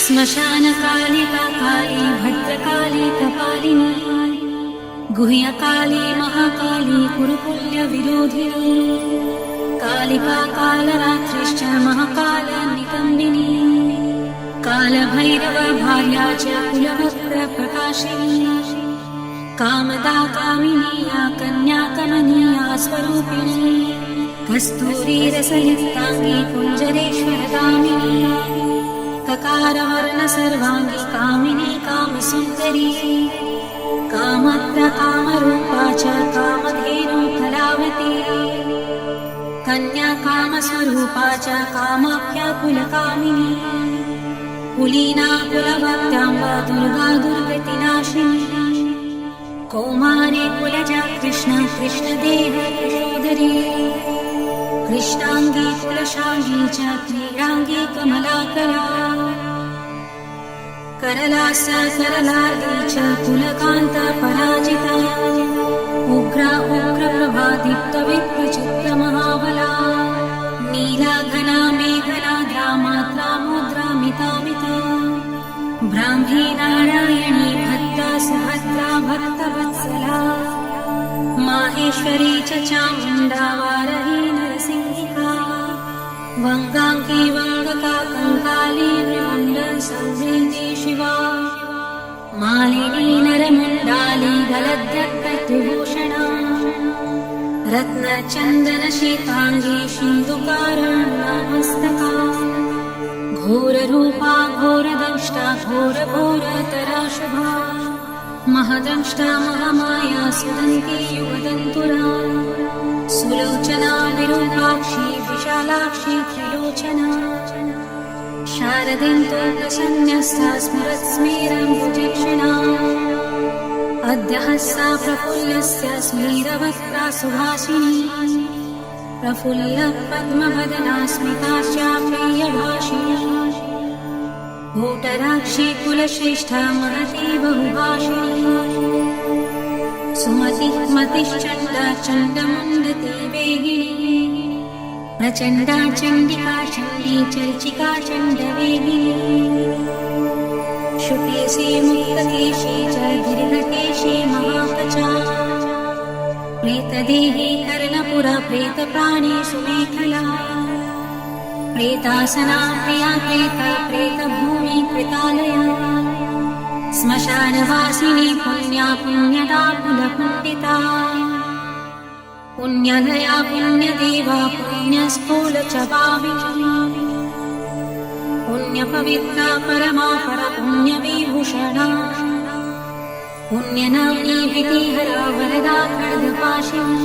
श्मशानकालिका काली भद्रकाली कपालिनी गुह्यकाली महाकाली कुरुकुल्यविरोधिनी कालिका कालरात्रिश्च महाकालनिकम्बिनी कालभैरव भार्या च कुलवक्त्रप्रकाशिनी कामदा कामिनी या कन्या कमनीया स्वरूपिणी कस्तूरीरसयुक्ताङ्गी कुञ्जरेश्वरगामिनी ककारवर्ण सर्वाङ्गी कामिनी कामसुन्दरी कामत्र कामरूपा च कामधेनु कलावती कन्या कामस्वरूपा च कामाख्या कुलकामिनी कुलीना कुलभक्त्याम्बा दुर्गा दुर्गतिनाशिनी कौमारी कुलजा कृष्ण कृष्णदेह यशोधरी कृष्णांगी कुलशांगी च क्रीडांगी कमलाकरा करलासा करलार्दी च कुलकांत पराजिता उग्रा उग्रप्रभा दीप्तविप्रचित्रमहाबला नीला घना मेघना द्रामात्रा मुद्रा मितामिता ब्राह्मी नारायणी भद्रा सुभद्रा भक्तवत्सला माहेश्वरी च चामुण्डा वारही नरसिंहिका वङ्गाङ्गी वङ्गका कङ्काली नृमण्ड संवेदी शिवा मालिनी नरमुण्डाली गलद्रक्कटिभूषणा रत्नचन्दनशीताङ्गी सिन्धुकारुण्यमस्तका घोररूपा घोरदंष्टा घोरघोरतरा शुभा महदंष्टा महामाया सुदन्ती युगदन्तुरा सुलोचना विरूपाक्षी विशालाक्षी त्रिलोचना शारदिन्तो प्रसन्न्यस्ता स्मरत्स्मेरं भुजक्षिणा अद्य हस्ता प्रफुल्लस्य स्मेरवक्त्रा सुभासिनी प्रफुल्ल पद्मवदना स्मिताश्चाप्रियभाषिणी भूटराक्षी कुलश्रेष्ठा महती बहुभाषिणी सुमति मतिश्चण्डा चण्डमुण्डती वेगिनी प्रचण्डा चण्डिका चण्डी चर्चिका चण्डवेगिनी शुकेशी मुक्तकेशी च दीर्घकेशी महापचा प्रेतदेही कर्णपुरा प्रेतप्राणी सुमेखला प्रेतासना प्रिया प्रेता प्रेतभूमि कृतालया श्मशानवासिनी पुण्या पुण्यदा कुलपुण्डिता पुण्यलया पुण्यदेवा पुण्यस्फूलचपाविनी पुण्यपवित्रा परमा परपुण्यविभूषणा पुण्यनाम्नी भीतिहरा वरदा खड्गपाशिनी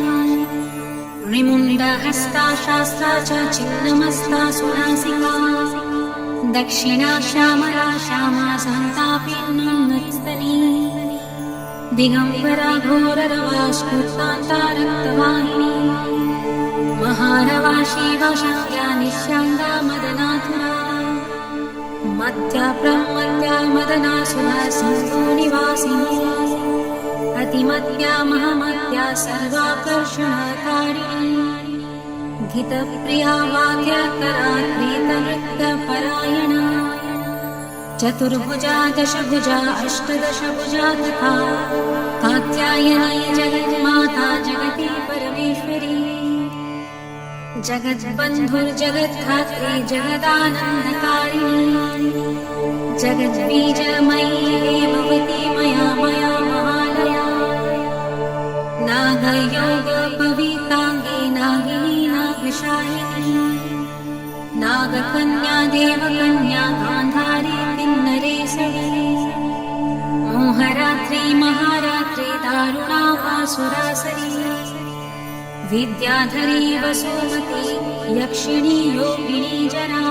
रिमुण्डहस्ता शास्त्रा च छिन्नमस्ता सुनासिका दक्षिणा श्यामला श्यामा सन्तापिन्नस्तनी दिगम्बरा घोररवा स्फुर्तान्ता रक्तवाहिनी महारवा शिवशक्त्या निश्याङ्गा मदनाथुरा मध्या प्रमध्या मदनासुरा सिन्धुनिवासिनी अतिमत्या महामत्या सर्वाकर्षणकारिणी गीतप्रिया वाद्यकरा प्रीतनृत्यपरायणा चतुर्भुजा दशभुजा अष्टदशभुजा तथा कात्यायनी जगन्माता जगती परमेश्वरी जगद्बन्धुर्जगद्धात्री जगदानन्दकारिणी जगद्बीजमयी भवती मया मया महालया नागयोगपविताङ्गी नागिनी नागशायिनी नागकन्या देवकन्या गान्धारी किन्नरेसरी मोहरात्रि महारात्रि दारुणा वासुरासरी विद्याधरी वसुमती यक्षिणी योगिनी जरा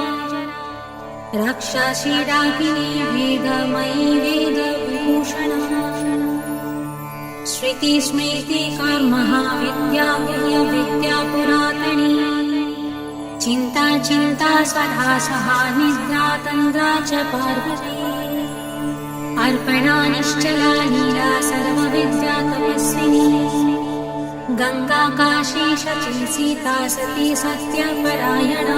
रक्षाशी डाकिनी वेदमयी वेदविभूषणा श्रुति स्मृति कर्महा विद्या विद्या पुरातनी चिन्ता चिन्ता सदा सहा निद्रा तन्द्रा च पार्वती अर्पणा निश्चला लीला सर्वविद्या तपस्विनी गंगा काशी शची सीता सती सत्यपरायणा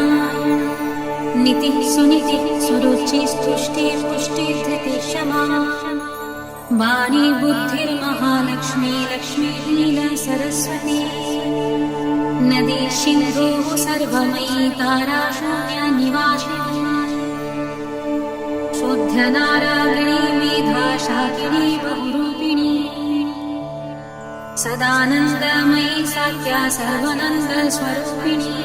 नितिः सुनितिः सुरुचिः स्तुष्टिः पुष्टिः धृतिः क्षमा वाणी बुद्धिर्महालक्ष्मी लक्ष्मीः लीला सरस्वती नदी सिन्धुः सर्वमयी तारा शून्या निवासिनी शुद्धनारायणी मेधा शाकिनी बहुरूपिणी सदानन्दमयी सात्या सर्वानन्दस्वरूपिणी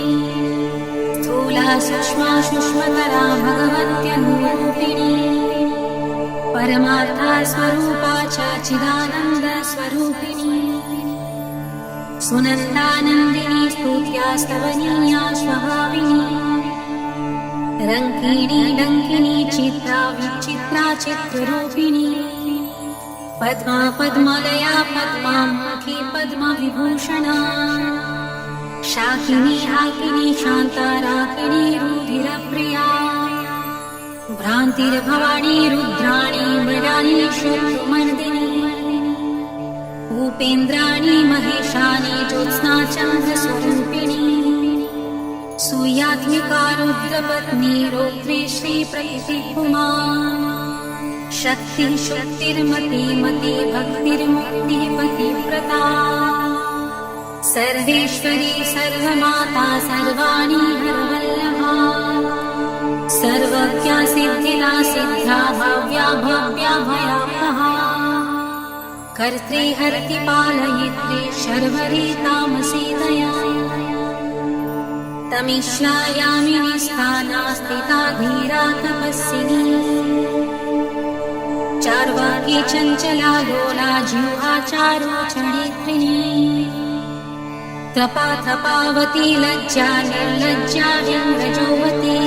स्थूला सूक्ष्मा सूक्ष्मतरा भगवत्यनुरूपिणी परमार्था स्वरूपा च चिदानन्दस्वरूपिणी सुनन्दानन्दिनी स्तुत्या स्तवनीया स्वभाविनी रङ्किणी डङ्किनी चित्रा विचित्रा चित्ररूपिणी पद्मा पद्मलया पद्मामुखी पद्मविभूषणा शाकिनी हाकिनी शान्ता राकिणी रुधिरप्रिया भ्रान्तिर्भवानी रुद्राणी मृडानी शत्रुमर्दिनी उपेन्द्राणी महेशानी ज्योत्स्ना चन्द्रस्वरूपिणी सूर्यात्मिका रुद्रपत्नी रौद्री श्रीप्रकृतिपुमा शक्ति शक्तिर्मति मति भक्तिर्मुक्तिः पतिव्रता सर्वेश्वरी सर्वमाता सर्वाणि हरवल्लभा सर्वज्ञा सिद्धिदा सिद्धा भव्या भव्या भयावहा कर्त्री हर्ति पालयित्री शर्वरी तामसी दया तमिश्रायामिनी स्थाना स्थिता धीरा तपस्विनी चार्वाकी चञ्चला लोला जिह्वा चारुचरित्रिणी तपा तपावती लज्जा निर्लज्जा व्यङ्गजोवती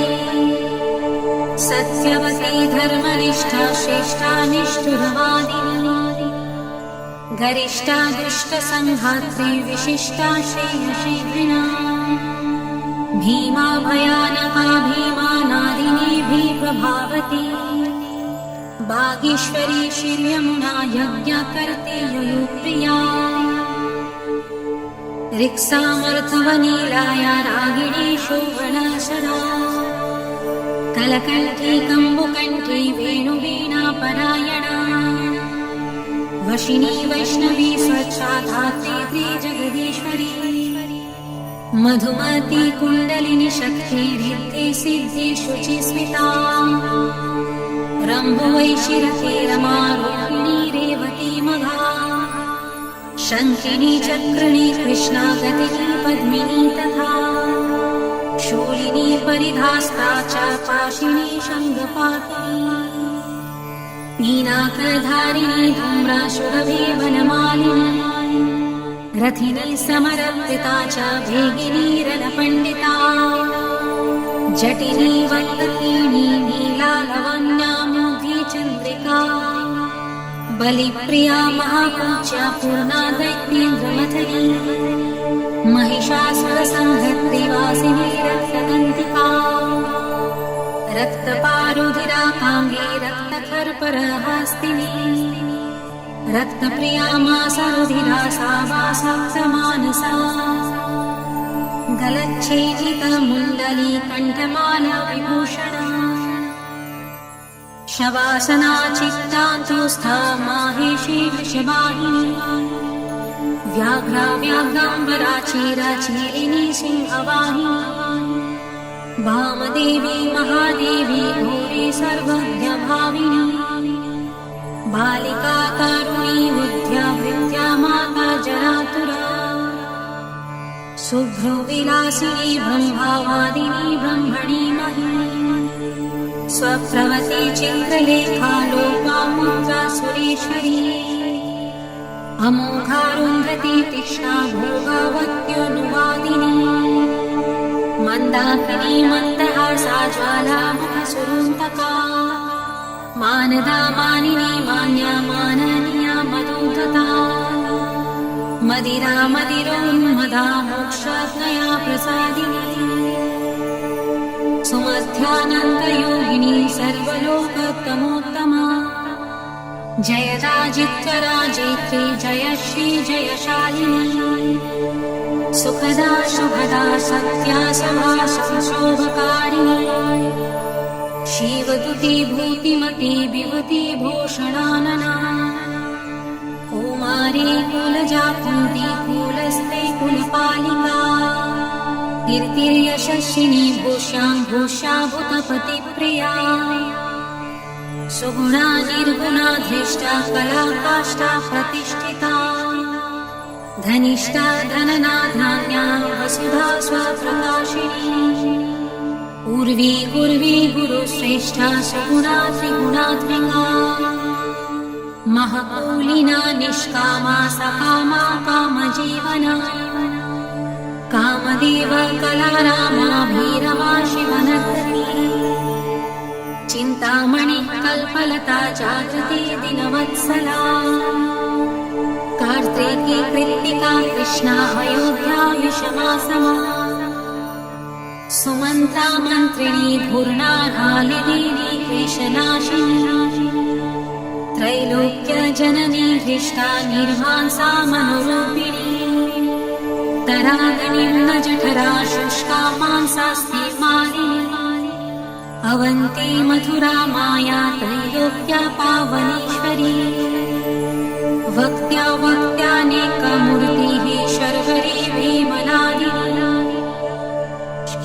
सत्यवती धर्मनिष्ठा श्रेष्ठा निष्ठुरवादिनी गरिष्ठा दुष्टसंहात्री विशिष्टा श्रेयशीघ्रिणा भीमा भयानका भीमानादिनी भीप्रभावती भागीश्वरी श्रीयमुना यज्ञकर्ते ययुप्रिया रिक्सामर्थवनीलाया रागिणी शोभनाशरा कलकण्ठी कम्बुकण्ठी वेणुवीणा परायणा वशिनी वैष्णवी स्वच्छा धात्री जगदीश्वरी मधुमती कुण्डलिनी शक्ति रिद्धि सिद्धि शुचिस्मिता रम्भुवैशिरते रमारोहिणी रेवती मघा शङ्खिनी चक्रिणी कृष्णा गतिनी पद्मिनी तथा शूलिनी परिधास्ता च पाशिनी शङ्खपातिनी पीनाकरधारिणी धूम्राशुरभि वनमालिनी रथिनी समरवृता च भेगिनी रणपण्डिता जटिनी वल्लकीनी नीला लवण्या मोघी चन्द्रिका बलिप्रिया महापूज्या पूर्णा दैत्येन्द्रमथनी महिषासुरसंहर्त्रिवासिनी रक्तदन्तिका रक्तपारुधिराकाङ्गी रक्तखर्परहास्तिनी रक्तप्रिया मासरुधिरा सा वासप्तमानसा गलच्छेदितमुण्डली कण्ठमाला विभूषणा शवासना चित्तान्तुस्था माहेशी वृषवाहिनी व्याघ्रा व्याघ्राम्बरा चीराचीरिणी सिंहवाहिनी वामदेवी महादेवी घोरी सर्वज्ञभाविनी बालिका कारुणी बुद्ध्या वृत्या माता जरातुरा शुभ्रविलासिनी ब्रह्मावादिनी ब्रह्मणी महिनी स्वप्रवती चित्रलेखा लोपामुद्रा सुरेश्वरी अमोघारुन्धती तीक्ष्णा भोगावत्योनुवादिनी मन्दाकिनी मन्दहासा ज्वालामुखसुरुन्तका मानदा मानिनी मान्या माननीया मधुधता मदिरा मदिरोन्मदा मोक्षाज्ञया प्रसादिनी सुमध्यानन्दयोगिनी सर्वलोकोत्तमोत्तमा जयदाजित्वराजेत्री जय श्री जयशालिनी सुखदा शुभदा सत्या सभा संशोभकारिणी शिवदुते भूतिमती विभूति भूषणानना कुमारी कुलजा कुन्ती कुलस्ते कुलपालिका कीर्तिर्यशस्विनी भूष्यां भूषाभूतपतिप्रिया सुगुणा निर्गुणा धृष्टा कला काष्ठा प्रतिष्ठिता धनिष्ठा धनना धान्या वसुधा स्वप्रकाशिनी उर्वी गुर्वी गुरुश्रेष्ठा सुगुणा त्रिगुणात्मिका महकूलिना निष्कामा सकामा कामजीवना कामदेव कलारामाभिरमा शिवनर्तनी चिन्तामणि कल्पलता जागृति दिनवत्सला कार्तिकी कृत्तिका कृष्णा अयोध्या विषमासमा सुमन्त्रा मन्त्रिणी धूर्णा हालिनी क्लेशनाशिनी त्रैलोक्य जननी हृष्टा निर्वांसा मनोरूपिणी तरागणिं न जठरा शुष्का मांसास्ति मालिनी अवन्ती मथुरा माया त्रैलोक्या पावनेश्वरी वक्त्या वक्त्यानेकमूर्तिः शर्वरी भीमलादिनी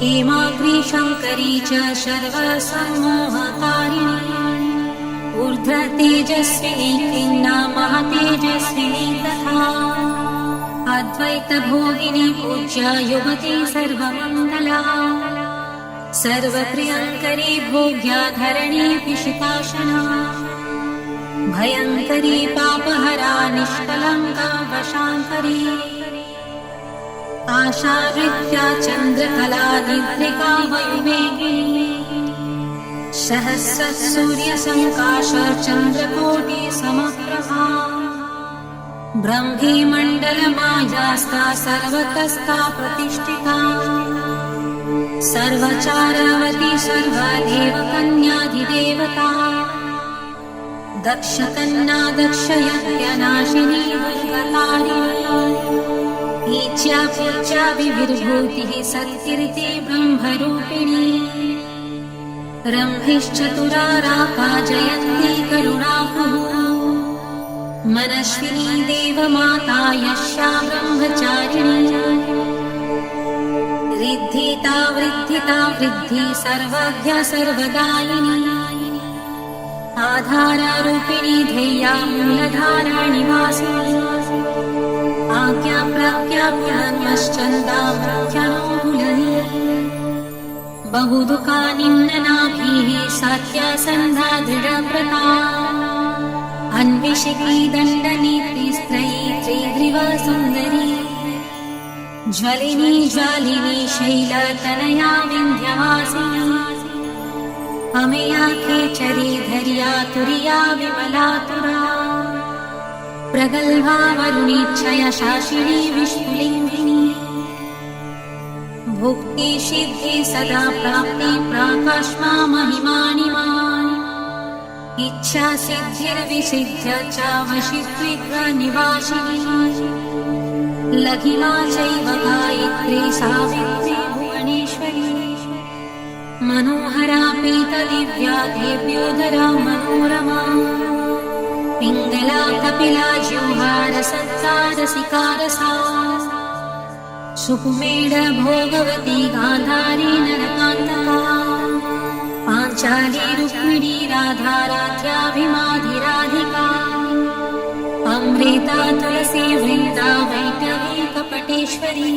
हेमाग्री शङ्करी च सर्वसम्मोहकारिणी ऊर्ध्व तेजस्विनी खिन्ना महातेजस्विनी तथा अद्वैतभोगिनी पूज्या युवती सर्वमङ्गला सर्वप्रियङ्करी भोग्या धरणी पिशिताशना भयङ्करी पापहरा निष्कलङ्का वशाङ्करी आशावृत्या चन्द्रकला निद्रिका वयुवेगिनी सहस्रसूर्यसङ्काश चन्द्रकोटि समप्रभा ब्रह्मी मण्डलमायास्ता सर्वतस्था प्रतिष्ठिता सर्वचारवती सर्वदेवकन्याधिदेवता दक्षकन्या दक्षयज्ञनाशिनी दुर्गतारिणी ईच्या पूज्या विविर्भूतिः सत्कीर्ति ब्रह्मरूपिणी रम्भिश्चतुराराका जयन्ती करुणाकुः मनस्विनी देवमाता यस्या ब्रह्मचारिणी रिद्धिता वृद्धिता वृद्धि सर्वज्ञ सर्वदायिनी आधाररूपिणी ध्येया मूलधारा निवासिनी आज्ञा प्राज्ञा पुनर्मश्चन्दा मुख्यानुकूलनी बहुदुःखा निम्ननाभिः सात्या सन्धा दृढव्रता अन्विषिकी दण्डनीति स्त्रयी त्रिग्रीवा सुन्दरी ज्वलिनी ज्वालिनी शैलतनया विन्ध्यवासिनी अमेया खेचरी धैर्या तुर्या विमलातुरा प्रगल्भा वरुणीच्छया शासिनी विष्णुलिङ्गिनी भुक्ति सिद्धि सदा प्राप्ति प्राकाश्मा महिमानिमा इच्छा सिद्धिर्विसिद्ध्य च वशित्विग्र निवासिनी लघिमा चैव गायत्री सावित्री भुवनेश्वरी मनोहरा पीतदिव्या देव्योदरा मनोरमा पिङ्गला कपिला जिह्वार सत्तारसिकारसा सुकुमेड भोगवती गान्धारी नरकान्तका पाञ्चाली रुक्मिणी राधा राध्याभिमाधिराधिका अमृता तुलसी वृन्दा वैष्णवी कपटेश्वरी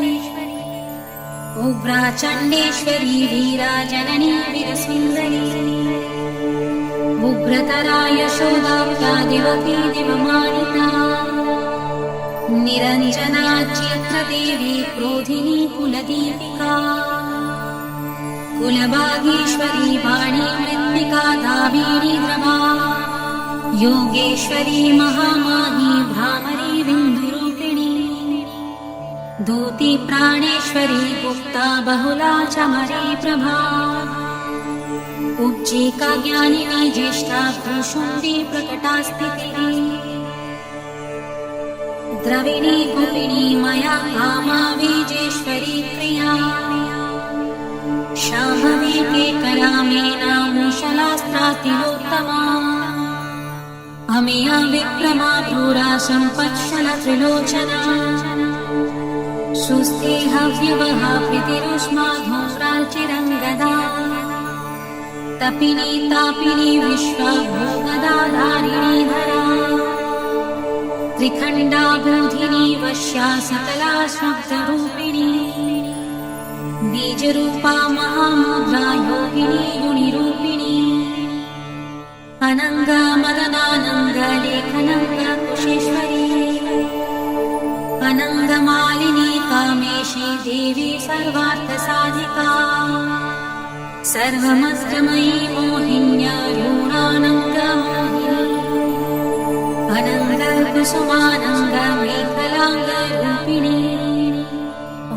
उग्रा चण्डेश्वरी वीरा जननी वीरसुन्दरी उग्रतरा यशोदा देवकी दिवमानिता निरञ्जना चित्रदेवी क्रोधिनी कुलदीपिका कुलभागीश्वरी वाणी मृत्तिका दावीनी द्रवा योगेश्वरी महामाही भ्रामरी बिन्दुरूपिणी दूती प्राणेश्वरी गुप्ता बहुला चमरी प्रभा उज्जीका ज्ञानिनी ज्येष्ठा भ्रूशुण्डी प्रकटा स्थितिः द्रविणी कुपिनी मया कामा बीजेश्वरी प्रिया शाम्भवी केकरा मेना मूषला शास्त्रातिलोत्तमा अमेया विक्रमा क्रूरा सम्पत्शल त्रिलोचना सुस्तेहव्यवहा प्रीतिरुष्मा धूम्राचिरङ्गदा तपिनी तापिनी विश्वा भोगदाधारिणी धरा त्रिखण्डा बोधिनी वश्या सकला शब्दरूपिणी बीजरूपा महामुद्रा योगिनी गुणिरूपिणी अनंग मदनानंग लेखनंग कुशेश्वरी अनंग मालिनी कामेशी देवी सर्वार्थसाधिका सर्वमस्त्रमयी मोहिन्या यूनानंग मोहिनी अनंग कुसुमानंग मेखलांग रूपिणी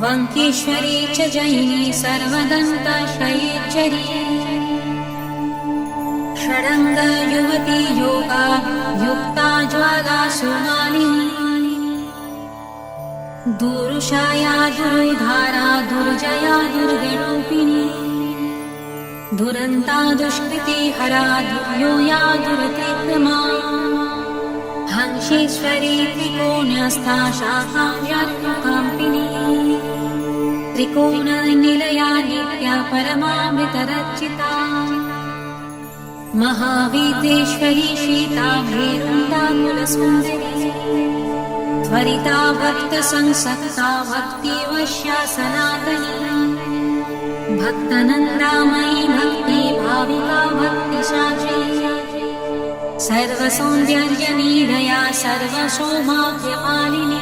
वंकेश्वरी च जयिनी सर्वदन्त शयेश्वरी षडंग युवती योगा युक्ता ज्वाला सुमालिनी दुरुषाया दुरुधारा दुर्जया दुर्गरूपिणी दुरन्ता दुष्कृति हरा दुर्योया दुरतिक्रमा हंसेश्वरी त्रिकोणस्था शाखाव्यात्मकाम्पिनी त्रिकोणनिलया नित्या परमामृतरचिता महाविद्येश्वरी शीता भेरुण्डा कुलसुन्दरी त्वरिता भक्तसंसक्ता भक्तिवश्या सनातनी भक्तनन्दामयी भक्ति भाविका भक्तिशाची सर्वसौन्दर्यनिलया सर्वसौभाग्यमालिनी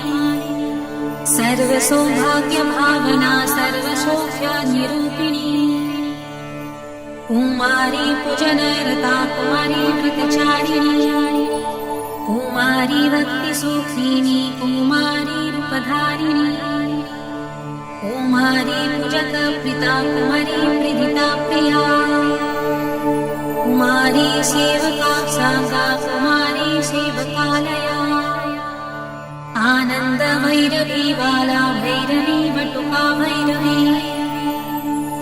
सर्वसौभाग्यभावना सर्वसौख्यनिरूपिणी कुमारी पूजनरता कुमारी कृतचारिणी कुमारी भक्तिसुखिनी कुमारी रूपधारिणी कुमारी पूजकप्रीता कुमारी प्रीदिता प्रिया कुमारी सेवका सागा कुमारी सेवकालया आनंद भैरवी बाला भैरवी बटुका भैरवी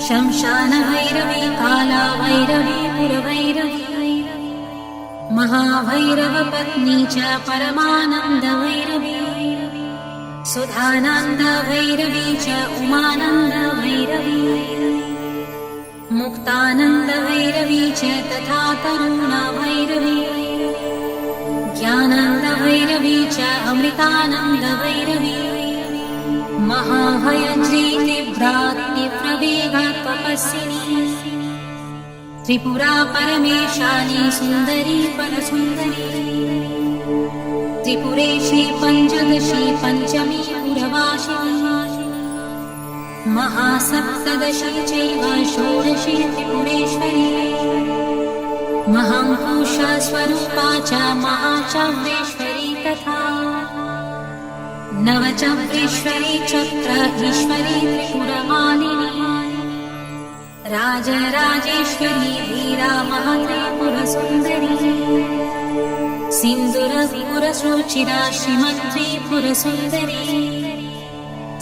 शमशान भैरवी काला भैरवी पुरभैरवी महाभैरव पत्नी च परमानंद भैरवी सुधानंद भैरवी च उमानंद भैरवी मुक्तानंद भैरवी च तथा तरुणा भैरवी ज्ञानंद भैरवी च अमृतानंद भैरवी महाभयत्री तीव्रात्मिप्रवेगा तपस्विनी त्रिपुरा परमेशानी सुंदरी परसुंदरी त्रिपुरेशी पंचदशी पंचमी पुरवासिनी महासप्तदशी चैव षोडशी त्रिपुरेश्वरी महांकुशा स्वरूपा च महाचव्रेश्वरी तथा नवचव्रेश्वरी चक्रेश्वरी त्रिपुरमालिनी राजराजेश्वरी वीरा महात्रिपुरसुन्दरी सिन्दूरपुरसुचिरा श्रीमत्त्रिपुरसुन्दरी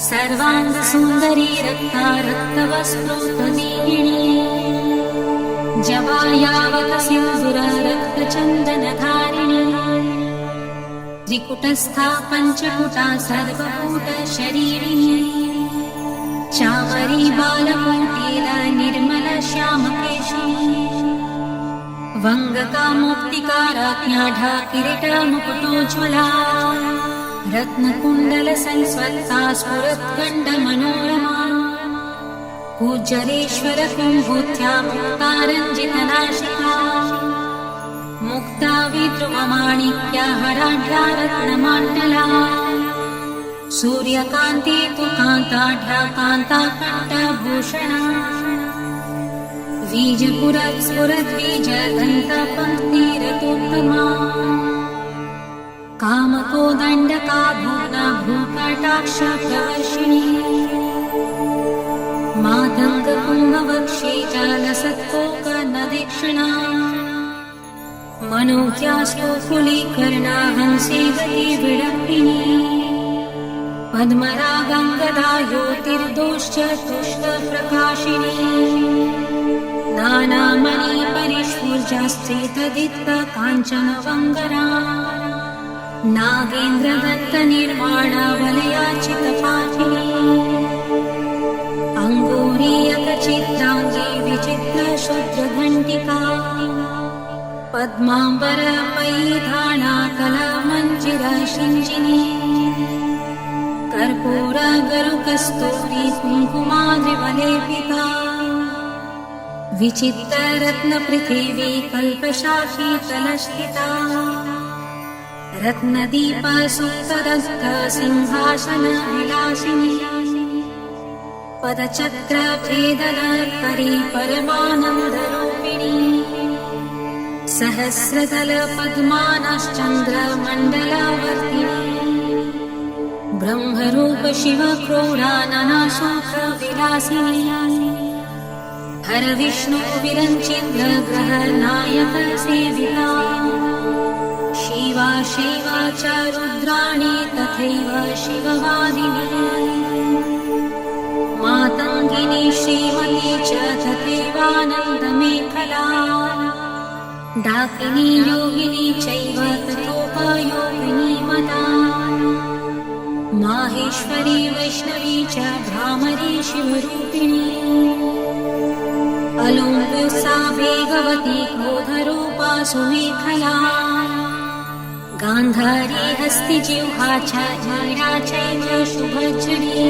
सर्वाङ्गसुन्दरी रक्ता रक्तवस्त्रोत्तदीयिनी जवायावत सिन्दूर रक्तचन्दनधारिणी त्रिकुटस्था पञ्चकुटा सर्वकूट शरीरिणी चामरी बालकोटिल निर्मल श्यामकेशिनी वंगका मुक्तिकाराज्ञाढा किरीट मुकुटोज्ज्वला रत्नकुण्डल संस्वत्ता स्फुरत्कण्ड मनोरमा पूज्यरेश्वर कुम्भूत्या मुक्ता रञ्जितनाशिका मुक्ता विद्रुममाणिक्या हराढ्या रत्नमाण्डला सूर्यकान्ति तु कान्ताढ्या कान्ताकण्ठभूषणा बीजपुरस्फुरद्बीजदन्तपङ्क्तिरतोत्तमा कामकोदण्डका भूना भ्रूकटाक्षप्रवर्षिणी मातङ्गकुम्भवक्षे जालसत्कोकर्णदीक्षिणा मनोज्ञास्तोफुलीकर्णा हंसे गतिविडम्बिनी पद्मरागङ्गदा ज्योतिर्दोश्च तुष्टप्रकाशिनी नानामणिपरिष्फुरा शौर्यश्चेतदित्त काञ्चन वङ्गरा नागेन्द्रदत्तनिर्माणवलयाचितपाठिनी अङ्गुरीयकचित्राङ्गी विचित्रशुद्रघण्टिका पद्माम्बरपैधाना कलामञ्जिरशिञ्जिनी कर्पूरगरुकस्तूरी कुङ्कुमाद्रिवलेपिता विचित्ररत्नपृथिवी कल्पशाखीतलस्थिता रत्नदीपसुप्तदग्ध सिंहासनविलासिनी पदचक्रभेदनकरी परमानन्दरूपिणी सहस्रदलपद्मानश्चन्द्रमण्डलावर्तिनी ब्रह्मरूप शिवक्रोडाननाशोकविलासिनी हरविष्णु विरञ्चिन्द्रग्रहनायक सेविता शिवा शिवा च रुद्राणी तथैव शिववादिनी मातङ्गिनी श्रीमती च तथैवानन्दमेखला डाकिनी योगिनी चैव तथोपयोगिनी मदा माहेश्वरी वैष्णवी च भ्रामरी शिवरूपिणी अलौकिसा वेगवती क्रोधरूपा सुमेखला गान्धारी हस्तिजिह्वा च वीरा चैव शुभज्जनी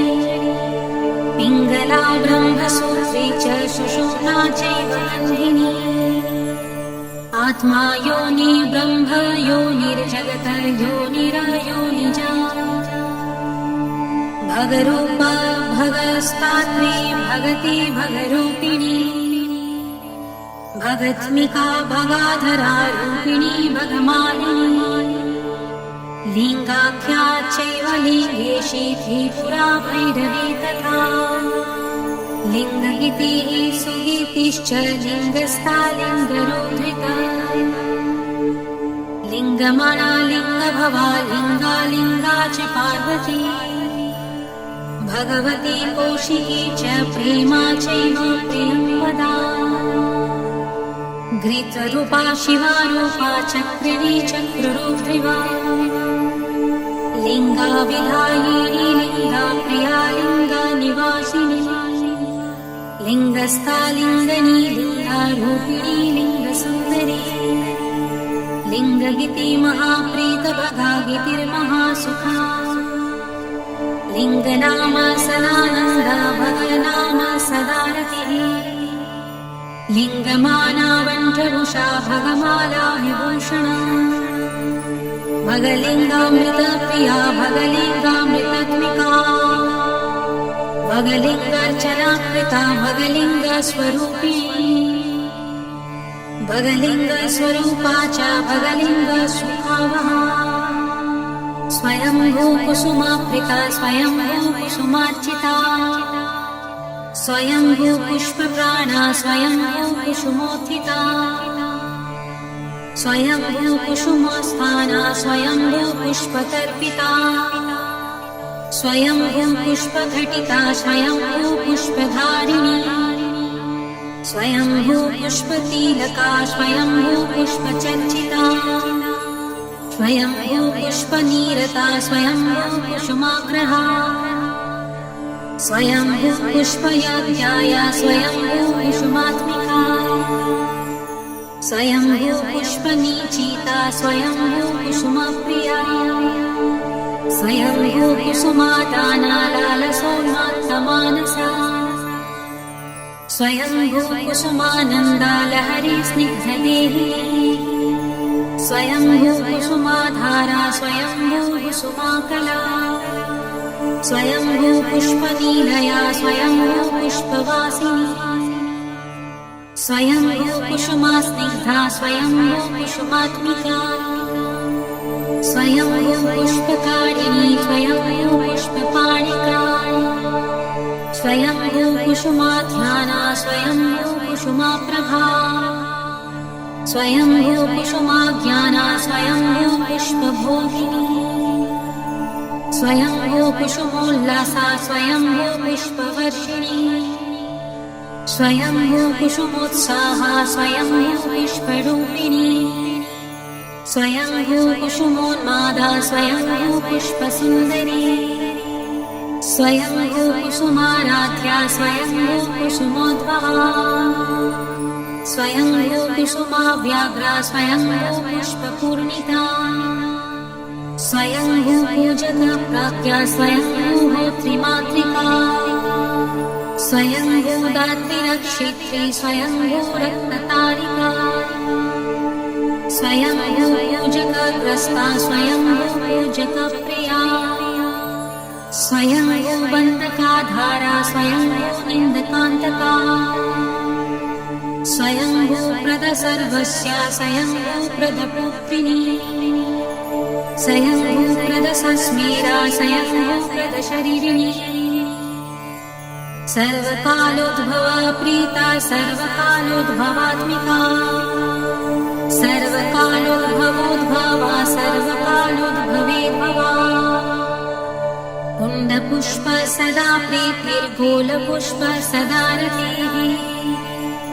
पिङ्गला ब्रह्मसूत्री च सुषुम्ना चैव गन्धिनी आत्मा योनि ब्रह्म योनिर्जगत योनिरयोनिजा भगरूपा भगस्तात्री भगति भगरूपिणी भगत्मिका भगाधरा रूपिणी भगमालिनी लिङ्गाख्या चैव लिङ्गेशी त्रिपुरा भैरवी तथा लिङ्गगीतिः सुगीतिश्च लिङ्गस्था लिङ्गरोधृता लिङ्गमणा लिङ्गभवा लिङ्गालिङ्गा च पार्वती भगवती कौशिकी च प्रेमा चैव प्रियंवदा घृतरूपा शिवारूपा चक्रिणी चक्ररूपिणी लिङ्गा विधायिनी लिङ्गा प्रिया लिङ्गा निवासिनी लिङ्गस्था लिङ्गनी लिङ्गारूपिणी लिङ्गसुन्दरी लिङ्गगीति महाप्रीतभगा गीतिर्महासुखा लिङ्गनाम सदानन्दा भगनाम सदारतिः लिङ्गमाना वण्ठभूषा भगमाला विभूषणा भगलिङ्गामृतप्रिया भगलिङ्गामृतत्मिका भगलिङ्गार्चनाकृता भगलिङ्गस्वरूपिणी भगलिङ्गस्वरूपा च भगलिङ्गसुखावहा स्वयंभू कुसुमाप्रिता स्वयंभू कुसुमार्चिता स्वयंभू पुष्पप्राणा स्वयंभू कुसुमोत्थिता स्वयंभू कुसुमस्थाना स्वयंभू पुष्पतर्पिता स्वयंभू पुष्पघटिता स्वयंभू पुष्पधारिणी स्वयंभू पुष्पतिलका स्वयंभू पुष्पचर्चिता स्वयंभू पुष्पनीरता स्वयंभू कुसुमाग्रहा स्वयंभू पुष्पयाज्ञाया स्वयंभू कुसुमात्मिका स्वयंभू पुष्पनीचिता स्वयंभू कुसुमप्रिया स्वयंभू कुसुमादाना लालसोन्मात्तमानसा स्वयंभू कुसुमानन्दा लहरी स्निग्धदेही स्वयंभू कुसुमाधारा स्वयंभू कुसुमाकला स्वयंभू पुष्पनीलया स्वयंभू पुष्पवासिनी स्वयंभू कुसुमास्निग्धा स्वयंभू कुसुमात्मिका स्वयंभू पुष्पकारिणी स्वयंभू पुष्पपाणिका स्वयंभू कुसुमाध्याना स्वयंभू कुसुमाप्रभा स्वयंभू कुसुमाज्ञाना स्वयंभू पुष्पभोगिनी स्वयंभू कुसुमोल्लासा स्वयंभू पुष्पवर्षिणी स्वयंभू कुसुमोत्साहा स्वयंभू पुष्परूपिणी स्वयंभू कुसुमोन्मादा स्वयंभू पुष्पसुन्दरी स्वयंभू कुसुमाराध्या स्वयंभू कुसुमोद्भवा स्वयंभू कुसुमाव्याघ्रा स्वयंभू पुष्पपूर्णिता स्वयंभू पूजकप्राज्ञा स्वयंभू होत्रिमातृका स्वयंभू दात्रिनक्षत्री स्वयंभू रत्नतारिका स्वयंभू पूजकग्रस्ता स्वयंभू पूजकप्रिया स्वयंभू बन्धकाधारा स्वयंभू निन्दकान्तका स्वयंभू प्रदसर्वस्य स्वयंभू प्रदपुत्रिणी स्वयंभू प्रदसस्मेरा स्वयंभू प्रदशरीरिणी सर्वकालोद्भवा प्रीता सर्वकालोद्भवात्मिका सर्वकालोद्भवोद्भवा सर्वकालोद्भवेद्भवा कुण्डपुष्प सदा प्रीतिर्गोलपुष्प सदा रतिः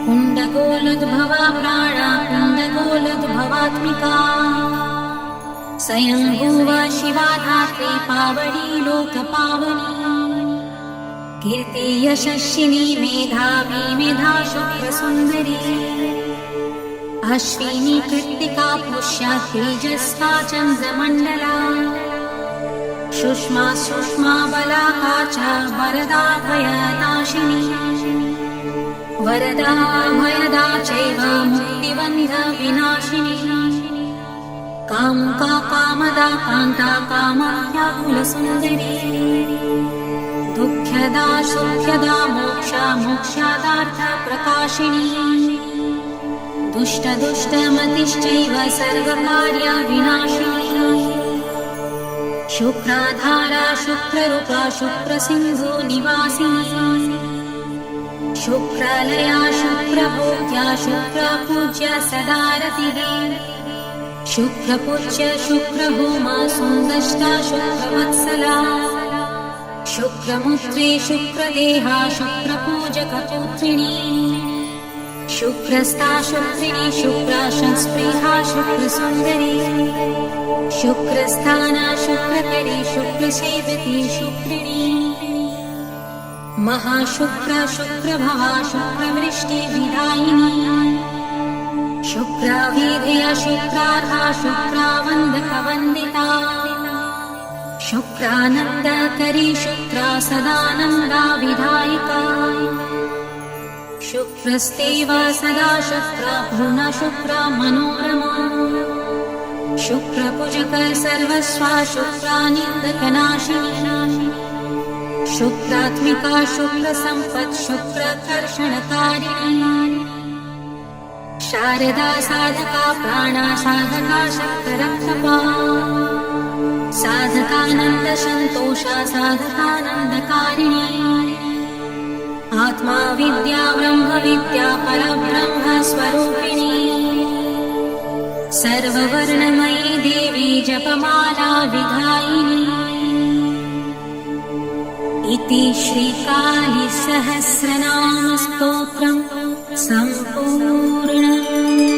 कुण्डगोलोद्भवा प्राणा कुण्डगोलोद्भवात्मिका स्वयंभुवा शिवा धात्री पावनी लोकपावनी कीर्ति यशस्विनी मेधावी मेधा शुक्रसुन्दरी अश्विनी कृत्तिका पुष्या तेजस्वा चन्द्रमण्डला सुष्मा सुष्मा बलाका च वरदा भयनाशिनी वरदा भयदा चैव मुक्तिबन्ध विनाशिनी कामुका कामदा कान्ता कामाख्याकुलसुन्दरी दुःख्यदा सुख्यदा मोक्षा मोक्षादार्थप्रकाशिनी दुष्टदुष्टमतिश्चैव सर्वकार्या विनाशिनी शुक्राधारा शुक्ररूपा शुक्रसिन्धु निवासिनी शुक्रालया शुक्रभोग्या शुक्रपूज्या सदा रतिः शुक्रपूज्य शुक्रहोमा सुन्दष्टा शुक्रवत्सला शुक्रमुत्रे शुक्रदेहा शुक्रपूजकपुत्रिणी शुक्रस्था शुक्रिणी शुक्राशंस्पृहा शुक्रसुन्दरी शुक्रस्थाना शुक्रकरी शुक्रसेवती शुक्रिणी महाशुक्र शुक्रभवा शुक्रवृष्टिविदायिनी शुक्राविधेया शुक्रार्हा शुक्रावन्दकवन्दिता शुक्रानन्दकरी शुक्रा सदानन्दा विधायिका शुक्रस्तेवा सदा शुक्रा भ्रूणशुक्रा मनोरमा शुक्रपूजक सर्वस्वा शुक्रानिन्दकनाशिनी शुक्रात्मिका शुक्रसम्पत् शुक्रकर्षणकारिणी शारदा साधका प्राणा साधका शक्तरक्षपा साधकानन्द सन्तोषा साधकानन्दकारिणी आत्मा विद्या ब्रह्म विद्या परब्रह्म स्वरूपिणी सर्ववर्णमयी देवी जपमाला विधायिनी इति श्रीकाली सहस्रनाम स्तोत्रम् सम्पूर्णम्।